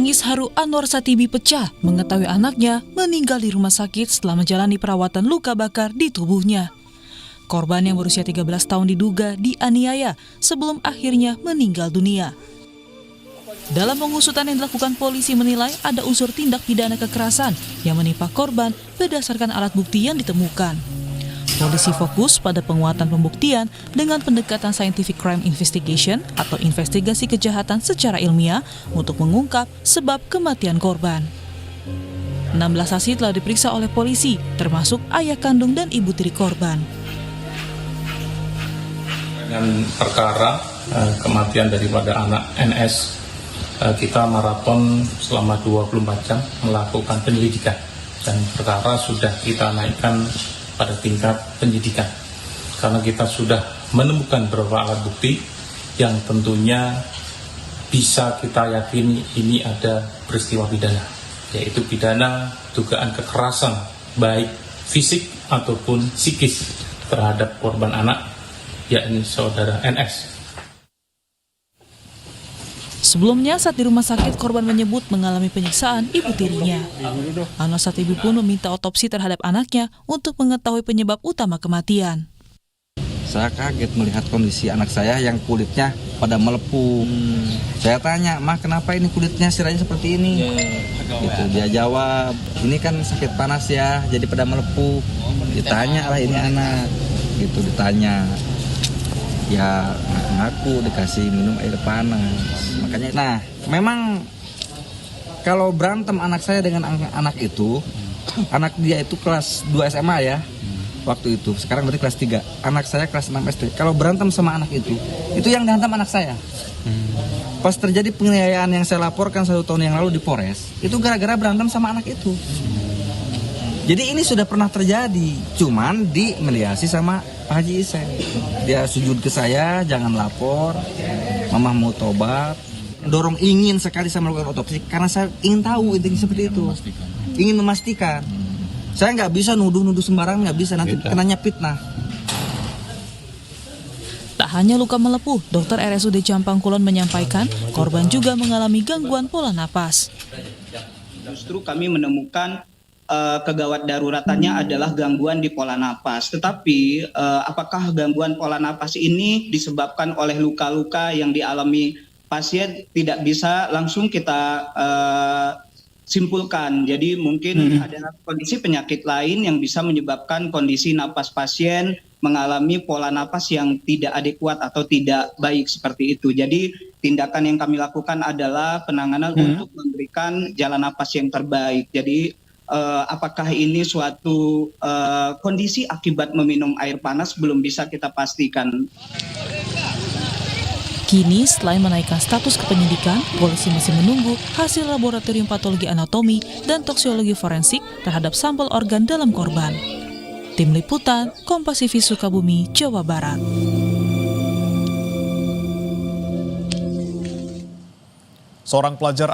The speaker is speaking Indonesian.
Tangis haru Anwar Satibi pecah mengetahui anaknya meninggal di rumah sakit setelah menjalani perawatan luka bakar di tubuhnya. Korban yang berusia 13 tahun diduga dianiaya sebelum akhirnya meninggal dunia. Dalam pengusutan yang dilakukan, polisi menilai ada unsur tindak pidana kekerasan yang menimpa korban berdasarkan alat bukti yang ditemukan. Polisi fokus pada penguatan pembuktian dengan pendekatan scientific crime investigation atau investigasi kejahatan secara ilmiah untuk mengungkap sebab kematian korban. 16 saksi telah diperiksa oleh polisi, termasuk ayah kandung dan ibu tiri korban. Dengan perkara kematian daripada anak NS, kita maraton selama 24 jam melakukan penyelidikan dan perkara sudah kita naikkan pada tingkat penyidikan karena kita sudah menemukan beberapa alat bukti yang tentunya bisa kita yakini ini ada peristiwa pidana, yaitu pidana dugaan kekerasan baik fisik ataupun psikis terhadap korban anak, yakni saudara NS. Sebelumnya, saat di rumah sakit, korban menyebut mengalami penyiksaan ibu tirinya. Anwar Satibi pun meminta otopsi terhadap anaknya untuk mengetahui penyebab utama kematian. Saya kaget melihat kondisi anak saya yang kulitnya pada melepuh. Saya tanya, "Ma, kenapa ini kulitnya siranya seperti ini?" Gitu, dia jawab, "Ini kan sakit panas ya, jadi pada melepuh." Ditanya lah ini anak, gitu ditanya. Ya ngaku dikasih minum air panas. Makanya, nah memang kalau berantem anak saya dengan anak itu, anak dia itu kelas 2 SMA ya, waktu itu, sekarang berarti kelas 3, anak saya kelas 6 SD. Kalau berantem sama anak itu yang dihantam anak saya. Pas terjadi penganiayaan yang saya laporkan 1 tahun yang lalu di Polres, itu gara-gara berantem sama anak itu. Jadi ini sudah pernah terjadi, cuman dimediasi sama Pak Haji Isen. Dia sujud ke saya, jangan lapor, Mama mau tobat. Dorong ingin sekali saya melakukan otopsi, karena saya ingin tahu intinya seperti itu. Ingin memastikan. Saya nggak bisa nuduh-nuduh sembarangan, nggak bisa, nanti kenanya fitnah. Tak hanya luka melepuh, dokter RSUD Campang Kulon menyampaikan korban juga mengalami gangguan pola napas. Justru kami menemukan kegawat daruratannya adalah gangguan di pola napas. Tetapi apakah gangguan pola napas ini disebabkan oleh luka-luka yang dialami pasien, tidak bisa langsung kita simpulkan. Jadi mungkin ada kondisi penyakit lain yang bisa menyebabkan kondisi napas pasien mengalami pola napas yang tidak adekuat atau tidak baik seperti itu. Jadi tindakan yang kami lakukan adalah penanganan untuk memberikan jalan napas yang terbaik. Jadi apakah ini suatu kondisi akibat meminum air panas belum bisa kita pastikan. Kini, selain menaikkan status kepenyidikan, polisi masih menunggu hasil laboratorium patologi anatomi dan toksiologi forensik terhadap sampel organ dalam korban. Tim Liputan, Kompas TV Sukabumi, Jawa Barat. Seorang pelajar